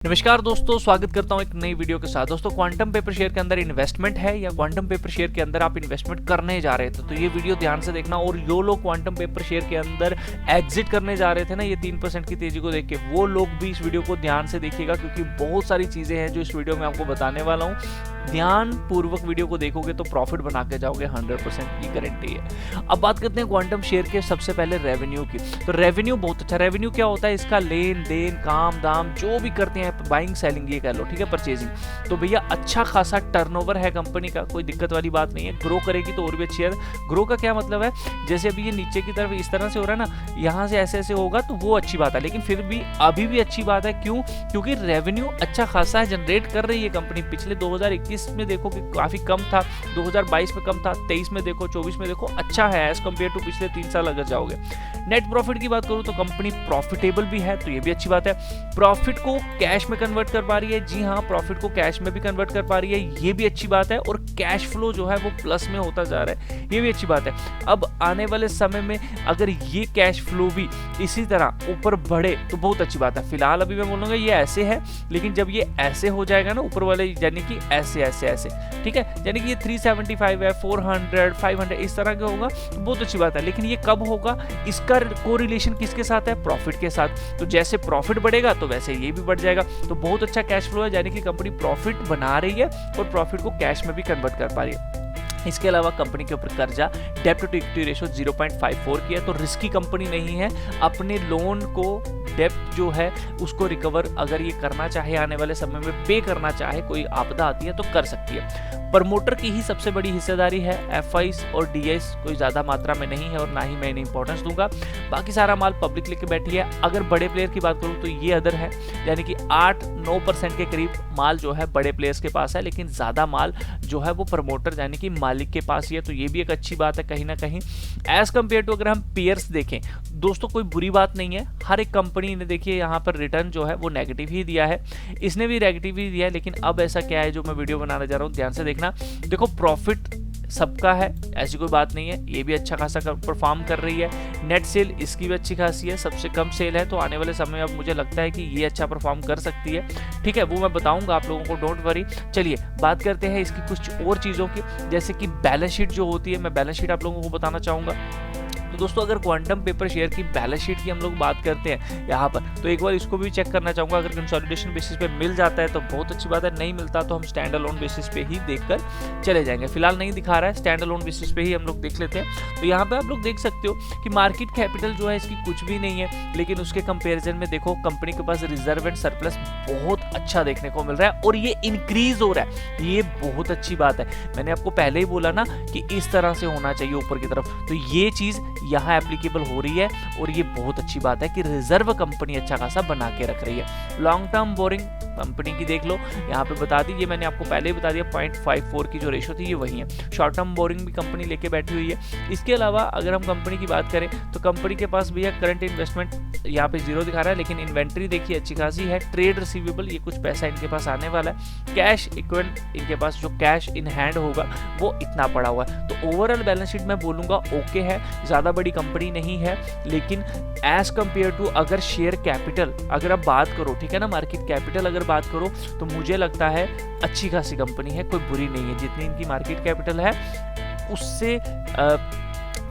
नमस्कार दोस्तों, स्वागत करता हूं एक नई वीडियो के साथ। दोस्तों, क्वांटम पेपर शेयर के अंदर इन्वेस्टमेंट है या क्वांटम पेपर शेयर के अंदर आप इन्वेस्टमेंट करने जा रहे थे तो ये वीडियो ध्यान से देखना। और जो लोग क्वांटम पेपर शेयर के अंदर एग्जिट करने जा रहे थे ना, ये 3% की तेजी को देख के, वो लोग भी इस वीडियो को ध्यान से देखिएगा क्योंकि बहुत सारी चीजें हैं जो इस वीडियो में आपको बताने वाला हूँ। ध्यान पूर्वक वीडियो को देखोगे तो प्रॉफिट बना के जाओगे, 100% की गारंटी है। अब बात करते हैं क्वांटम शेयर के सबसे पहले रेवेन्यू की। तो रेवेन्यू बहुत अच्छा। रेवेन्यू क्या होता है? इसका लेन देन, काम दाम जो भी करते हैं, बाइंग सेलिंग ये कह लो, ठीक है, परचेजिंग। तो भैया अच्छा खासा टर्नओवर है कंपनी का, कोई दिक्कत वाली बात नहीं है। ग्रो करेगी तो और भी अच्छी है। ग्रो का क्या मतलब है? जैसे अभी ये नीचे की तरफ इस तरह से हो रहा है ना, यहाँ से ऐसे ऐसे होगा तो वो अच्छी बात है, लेकिन फिर भी अभी भी अच्छी बात है। क्यों? क्योंकि रेवेन्यू अच्छा खासा जनरेट कर रही है कंपनी। पिछले 2021 में देखो कि काफी कम था, 2022 में कम था, 23 में देखो, 24 में देखो अच्छा है एज कम्पेयर टू पिछले 3 साल अगर जाओगे। नेट प्रॉफिट की बात करूं तो कंपनी प्रॉफिटेबल भी है, तो ये भी अच्छी बात है। प्रॉफिट को कैश में कन्वर्ट कर पा रही है, जी हाँ, प्रॉफिट को कैश में भी कन्वर्ट कर पा रही है, ये भी अच्छी बात है। और कैश फ्लो जो है वो प्लस में होता जा रहा है, ये भी अच्छी बात है। अब आने वाले समय में अगर ये कैश फ्लो भी इसी तरह ऊपर बढ़े तो बहुत अच्छी बात है। फिलहाल अभी मैं बोलूंगा ये ऐसे है, लेकिन जब ये ऐसे हो जाएगा ना ऊपर वाले, यानी कि ऐसे ऐसे ऐसे, ठीक है, यानी कि ये 375 है, 400, 500 इस तरह का होगा तो बहुत अच्छी बात है। लेकिन ये कब होगा? इसका कोरिलेशन किसके साथ है? प्रॉफिट के साथ। तो जैसे प्रॉफिट बढ़ेगा तो वैसे ये भी बढ़ जाएगा। तो बहुत अच्छा कैश फ्लो है, यानी कि कंपनी प्रॉफिट बना रही है और प्रॉफिट को कैश में भी कन्वर्ट कर पा रही है। इसके अलावा कंपनी के ऊपर कर्जा, डेब्ट टू इक्विटी रेशो 0.54 की है, तो रिस्की कंपनी नहीं है। अपने लोन को, डेब्ट जो है उसको रिकवर अगर ये करना चाहे, आने वाले समय में पे करना चाहे, कोई आपदा आती है तो कर सकती है। प्रमोटर की ही सबसे बड़ी हिस्सेदारी है, एफआईस और डीआईस कोई ज्यादा मात्रा में नहीं है और ना ही मैं इन्हें इंपॉर्टेंस दूंगा। बाकी सारा माल पब्लिक लेके बैठी है। अगर बड़े प्लेयर की बात करूं तो ये अदर है, यानी कि 8-9% के करीब माल जो है बड़े प्लेयर्स के पास है, लेकिन ज्यादा माल जो है वो प्रमोटर यानी कि मालिक के पास ही है। तो ये भी एक अच्छी बात है कहीं ना कहीं एज कम्पेयर टू। अगर हम पेयर्स देखें दोस्तों, कोई बुरी बात नहीं है। हर एक कंपनी ने देखिए यहाँ पर रिटर्न जो है वो नेगेटिव ही दिया है, इसने भी नेगेटिव ही दिया है। लेकिन अब ऐसा क्या है जो मैं वीडियो बनाने जा रहा हूँ, ध्यान से देखना। देखो, प्रॉफिट सबका है, ऐसी कोई बात नहीं है, ये भी अच्छा खासा परफॉर्म कर रही है। नेट सेल इसकी भी अच्छी खासी है, सबसे कम सेल है, तो आने वाले समय में अब मुझे लगता है कि ये अच्छा परफॉर्म कर सकती है, ठीक है, वो मैं बताऊंगा आप लोगों को, डोंट वरी। चलिए बात करते हैं इसकी कुछ और चीज़ों की, जैसे कि बैलेंस शीट जो होती है, मैं बैलेंस शीट आप लोगों को बताना चाहूँगा। तो दोस्तों, अगर क्वांटम पेपर शेयर की बैलेंस शीट की हम लोग बात करते हैं यहाँ पर, तो एक बार इसको भी चेक करना चाहूँगा। अगर कंसोलिडेशन बेसिस पे मिल जाता है तो बहुत अच्छी बात है, नहीं मिलता तो हम स्टैंड अलोन बेसिस पे ही देखकर चले जाएंगे। फिलहाल नहीं दिखा रहा है, स्टैंड अलोन बेसिस पे ही हम लोग देख लेते हैं। तो यहाँ पे आप लोग देख सकते हो कि मार्केट कैपिटल जो है इसकी कुछ भी नहीं है, लेकिन उसके कंपेरिजन में देखो कंपनी के पास रिजर्व एंड सरप्लस बहुत अच्छा देखने को मिल रहा है और ये इंक्रीज हो रहा है, ये बहुत अच्छी बात है। मैंने आपको पहले ही बोला ना कि इस तरह से होना चाहिए ऊपर की तरफ, तो ये चीज यहाँ एप्लीकेबल हो रही है और ये बहुत अच्छी बात है कि रिजर्व कंपनी अच्छा खासा बना के रख रही है। लॉन्ग टर्म बोरिंग कंपनी की देख लो, यहाँ पे बता दी, ये मैंने आपको पहले ही बता दिया, 0.54 की जो रेशो थी ये वही है। शॉर्ट टर्म बोरिंग भी कंपनी लेके बैठी हुई है। इसके अलावा अगर हम कंपनी की बात करें तो कंपनी के पास भैया करंट इन्वेस्टमेंट यहाँ पे 0 दिखा रहा है, लेकिन इन्वेंट्री देखिए अच्छी खासी है। ट्रेड रिसीवेबल, ये कुछ पैसा इनके पास आने वाला है। कैश इक्विवेलेंट, इनके पास जो कैश इन हैंड होगा वो इतना पड़ा हुआ है। तो ओवरऑल बैलेंस शीट मैं बोलूंगा ओके है, ज्यादा बड़ी कंपनी नहीं है, लेकिन एज कंपेयर टू अगर शेयर कैपिटल अगर आप बात करो, ठीक है ना, मार्केट कैपिटल अगर बात करो तो मुझे लगता है अच्छी खासी कंपनी है, कोई बुरी नहीं है। जितनी इनकी मार्केट कैपिटल है उससे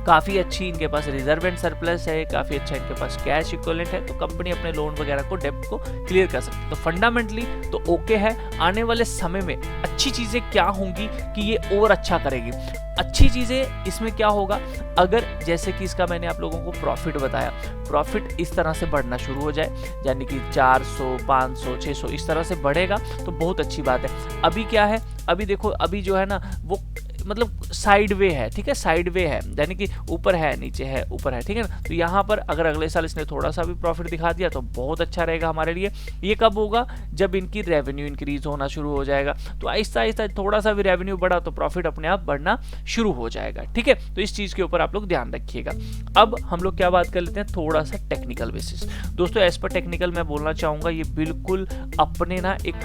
काफ़ी अच्छी इनके पास रिजर्व एंड सरप्लस है, काफ़ी अच्छा इनके पास कैश इक्विवेलेंट है, तो कंपनी अपने लोन वगैरह को, डेब्ट को क्लियर कर सकती है। तो फंडामेंटली तो ओके है। आने वाले समय में अच्छी चीज़ें क्या होंगी कि ये और अच्छा करेगी। अच्छी चीज़ें इसमें क्या होगा, अगर जैसे कि इसका मैंने आप लोगों को प्रॉफिट बताया, प्रॉफिट इस तरह से बढ़ना शुरू हो जाए, यानी कि 400, 500, 600 इस तरह से बढ़ेगा तो बहुत अच्छी बात है। अभी क्या है, अभी देखो, अभी जो है ना वो मतलब साइड वे है, ठीक है, साइड वे है, यानी कि ऊपर है नीचे है ऊपर है, ठीक है ना। तो यहाँ पर अगर अगले साल इसने थोड़ा सा भी प्रॉफिट दिखा दिया तो बहुत अच्छा रहेगा हमारे लिए। ये कब होगा? जब इनकी रेवेन्यू इंक्रीज होना शुरू हो जाएगा, तो आहिस्ता आहिस्ता थोड़ा सा भी रेवेन्यू बढ़ा तो प्रॉफिट अपने आप बढ़ना शुरू हो जाएगा, ठीक है। तो इस चीज के ऊपर आप लोग ध्यान रखिएगा। अब हम लोग क्या बात कर लेते हैं, थोड़ा सा टेक्निकल बेसिस। दोस्तों, एज पर टेक्निकल मैं बोलना चाहूंगा ये बिल्कुल अपने ना एक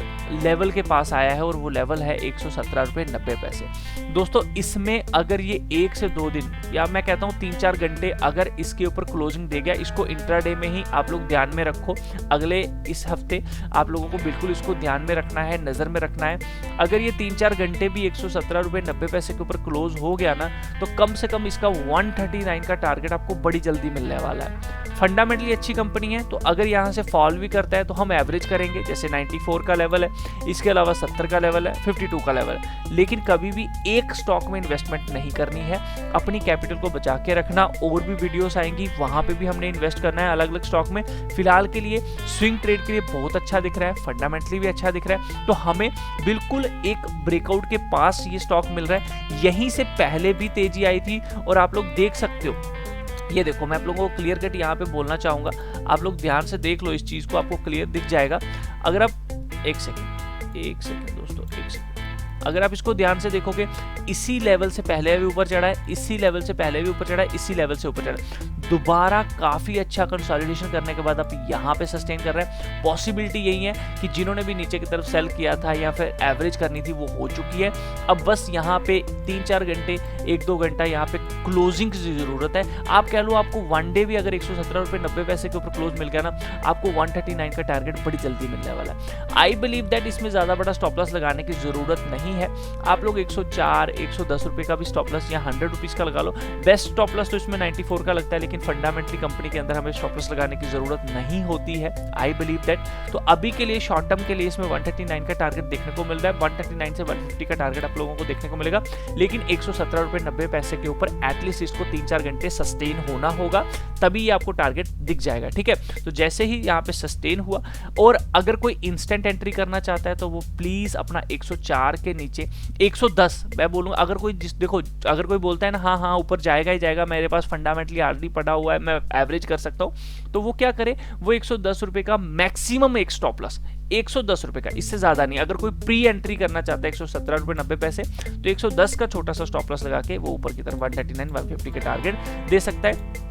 लेवल के पास आया है और वो लेवल है 117 रुपये 90 पैसे। दोस्तों इसमें अगर ये 1 से 2 दिन या मैं कहता हूँ 3-4 घंटे अगर इसके ऊपर क्लोजिंग दे गया, इसको इंट्राडे में ही आप लोग ध्यान में रखो। अगले इस हफ्ते आप लोगों को बिल्कुल इसको ध्यान में रखना है, नजर में रखना है। अगर ये 3-4 घंटे भी 117.90 के ऊपर क्लोज हो गया ना, तो कम से कम इसका 139 का टारगेट आपको बड़ी जल्दी मिलने वाला है। फंडामेंटली अच्छी कंपनी है, तो अगर यहाँ से फॉल भी करता है तो हम एवरेज करेंगे, जैसे 94 का लेवल है, इसके अलावा 70 का लेवल है, 52 का लेवल है। लेकिन कभी भी एक स्टॉक में इन्वेस्टमेंट नहीं करनी है, अपनी कैपिटल को बचा के रखना। और भी वीडियोस आएंगी, वहां पे भी हमने इन्वेस्ट करना है अलग अलग स्टॉक में। फिलहाल के लिए स्विंग ट्रेड के लिए बहुत अच्छा दिख रहा है, फंडामेंटली भी अच्छा दिख रहा है, तो हमें बिल्कुल एक ब्रेकआउट के पास ये स्टॉक मिल रहा है। यहीं से पहले भी तेजी आई थी और आप लोग देख सकते हो, ये देखो मैं आप लोगों को क्लियर कट यहाँ पे बोलना चाहूंगा, आप लोग ध्यान से देख लो इस चीज को, आपको क्लियर दिख जाएगा। अगर आप एक सेकेंड दोस्तों, एक सेकेंड, अगर आप इसको ध्यान से देखोगे, इसी लेवल से पहले भी ऊपर चढ़ा है, इसी लेवल से पहले भी ऊपर चढ़ा है, इसी लेवल से ऊपर चढ़ा है। दोबारा काफी अच्छा कंसोलिडेशन करने के बाद आप यहाँ पे सस्टेन कर रहे हैं। पॉसिबिलिटी यही है कि जिन्होंने भी नीचे की तरफ सेल किया था या फिर एवरेज करनी थी वो हो चुकी है। अब बस यहाँ पे 3-4 घंटे, 1-2 घंटा यहाँ पे क्लोजिंग की जरूरत है। आप कह लो आपको वन डे भी अगर 117.90 के ऊपर क्लोज मिल गया ना, आपको 139 का टारगेट बड़ी जल्दी मिलने वाला है। आई बिलीव दैट इसमें ज्यादा बड़ा स्टॉप लॉस लगाने की जरूरत नहीं है। आप लोग 104, 110 रुपए का भी स्टॉप लॉस या 100 रुपीज का लगा लो। बेस्ट स्टॉप लॉस तो इसमें 94 का लगता है, लेकिन फंडामेंटली कंपनी के अंदर हमें स्टॉप लॉस लगाने की जरूरत नहीं होती है। I believe that. तो अभी के लिए शॉर्ट टर्म के लिए इसमें 139 का टारगेट देखने को मिल रहा है। 139 से 150 का टारगेट आप लोगों को देखने को मिलेगा, लेकिन 117.90 के ऊपर एटलीस्ट इसको 3-4 घंटे सस्टेन होना होगा, तभी ये आपको टारगेट दिख जाएगा। ठीक है, तो जैसे ही यहाँ पे सस्टेन हुआ, और अगर कोई इंस्टेंट एंट्री करना चाहता है तो वो प्लीज अपना 104 के नीचे 110 मैं बोलूंगा। अगर कोई देखो, अगर कोई बोलता है ना हाँ ऊपर जाएगा ही जाएगा, मेरे पास फंडामेंटली ऑलरेडी पड़ा हुआ है, मैं एवरेज कर सकता हूं, तो वो क्या करे, वो 110 रुपए का मैक्सिमम एक स्टॉप लॉस, 110 रुपए का, इससे ज्यादा नहीं। अगर कोई प्री एंट्री करना चाहता है 117.90 तो 110 का छोटा सा स्टॉप लॉस लगा के वो ऊपर की तरफ 139, 150 के टारगेट दे सकता है।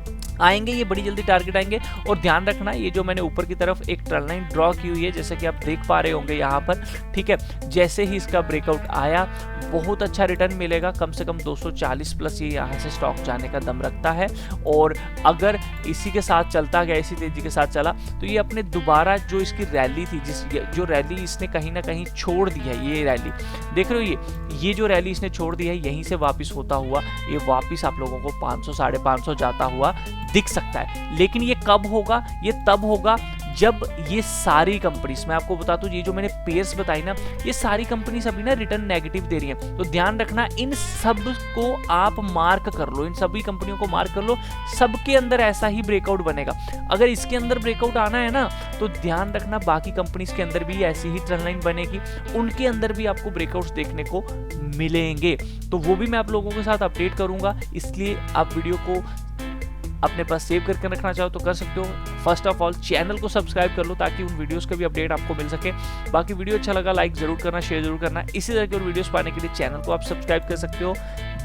आएंगे ये बड़ी जल्दी टारगेट आएंगे। और ध्यान रखना, ये जो मैंने ऊपर की तरफ एक ट्रेंड लाइन ड्रॉ की हुई है, जैसे कि आप देख पा रहे होंगे यहाँ पर, ठीक है, जैसे ही इसका ब्रेकआउट आया बहुत अच्छा रिटर्न मिलेगा, कम से कम 240 प्लस ये यहाँ से स्टॉक जाने का दम रखता है। और अगर इसी के साथ चलता गया, इसी तेजी के साथ चला, तो ये अपने दोबारा जो इसकी रैली थी, जो रैली इसने कहीं ना कहीं छोड़ दी है, ये रैली देख रहे हो, ये जो रैली इसने छोड़ दी है, यहीं से वापिस होता हुआ ये वापिस आप लोगों को 500, 550 जाता हुआ दिख सकता है। लेकिन ये कब होगा, ये तब होगा जब ये सारी कंपनीज, मैं आपको बता दूं, ये जो मैंने पेयर्स बताई ना, ये सारी कंपनीज अभी ना रिटर्न नेगेटिव दे रही हैं। तो ध्यान रखना, इन सब को आप मार्क कर लो, इन सभी कंपनियों को मार्क कर लो, सबके अंदर ऐसा ही ब्रेकआउट बनेगा। अगर इसके अंदर ब्रेकआउट आना है ना, तो ध्यान रखना बाकी कंपनीज के अंदर भी ऐसी ही ट्रेंड लाइन बनेगी, उनके अंदर भी आपको ब्रेकआउट्स देखने को मिलेंगे। तो वो भी मैं आप लोगों के साथ अपडेट करूंगा, इसलिए आप वीडियो को अपने पास सेव करके रखना चाहो तो कर सकते हो। फर्स्ट ऑफ ऑल चैनल को सब्सक्राइब कर लो, ताकि उन वीडियोस का भी अपडेट आपको मिल सके। बाकी वीडियो अच्छा लगा लाइक जरूर करना, शेयर जरूर करना। इसी तरह के और वीडियोस पाने के लिए चैनल को आप सब्सक्राइब कर सकते हो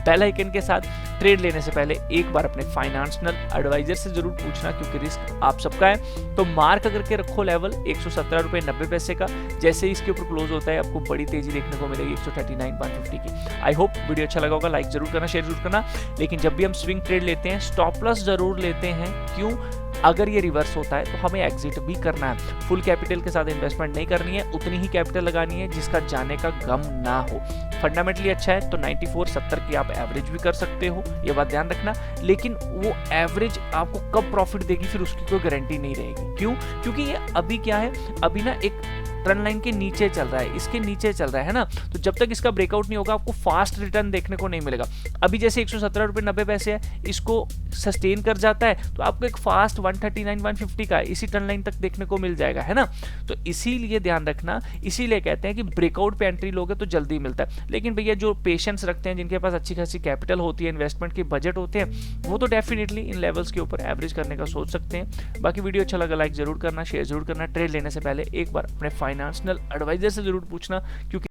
बेल आइकन के साथ। ट्रेड लेने से पहले एक बार अपने फाइनेंशियल एडवाइजर से जरूर पूछना, क्योंकि रिस्क आप सबका है। तो मार्क करके रखो लेवल 117.90 का, जैसे ही इसके ऊपर क्लोज होता है आपको बड़ी तेजी देखने को मिलेगी 139, 150 की। आई होप वीडियो अच्छा लगा होगा, लाइक जरूर करना, शेयर जरूर करना। लेकिन जब भी हम स्विंग ट्रेड लेते हैं, स्टॉप लॉस जरूर लेते हैं। क्यों? अगर ये रिवर्स होता है तो हमें एग्जिट भी करना है। फुल कैपिटल के साथ इन्वेस्टमेंट नहीं करनी है, उतनी ही कैपिटल लगानी है जिसका जाने का गम ना हो। फंडामेंटली अच्छा है तो 94, 70 की आप एवरेज भी कर सकते हो, ये बात ध्यान रखना। लेकिन वो एवरेज आपको कब प्रॉफिट देगी फिर उसकी कोई गारंटी नहीं रहेगी। क्यों? क्योंकि ये अभी क्या है, अभी ना एक ट्रेंड लाइन के नीचे चल रहा है, इसके नीचे चल रहा है ना, तो जब तक इसका ब्रेकआउट नहीं होगा आपको फास्ट रिटर्न देखने को नहीं मिलेगा। अभी जैसे 117.90 है, इसको सस्टेन कर जाता है तो आपको एक फास्ट 139, 150 का इसी ट्रेंड लाइन तक देखने को मिल जाएगा, है ना। तो इसीलिए ध्यान रखना, इसीलिए कहते हैं कि ब्रेकआउट पे एंट्री लोगे तो जल्दी मिलता है। लेकिन भैया जो पेशेंस रखते हैं, जिनके पास अच्छी खासी कैपिटल होती है, इन्वेस्टमेंट के बजट होते हैं, वो तो डेफिनेटली इन लेवल्स के ऊपर एवरेज करने का सोच सकते हैं। बाकी वीडियो अच्छा लगा लाइक जरूर करना, शेयर जरूर करना। ट्रेड लेने से पहले एक बार अपने फाइनेंशियल एडवाइजर से जरूर पूछना, क्योंकि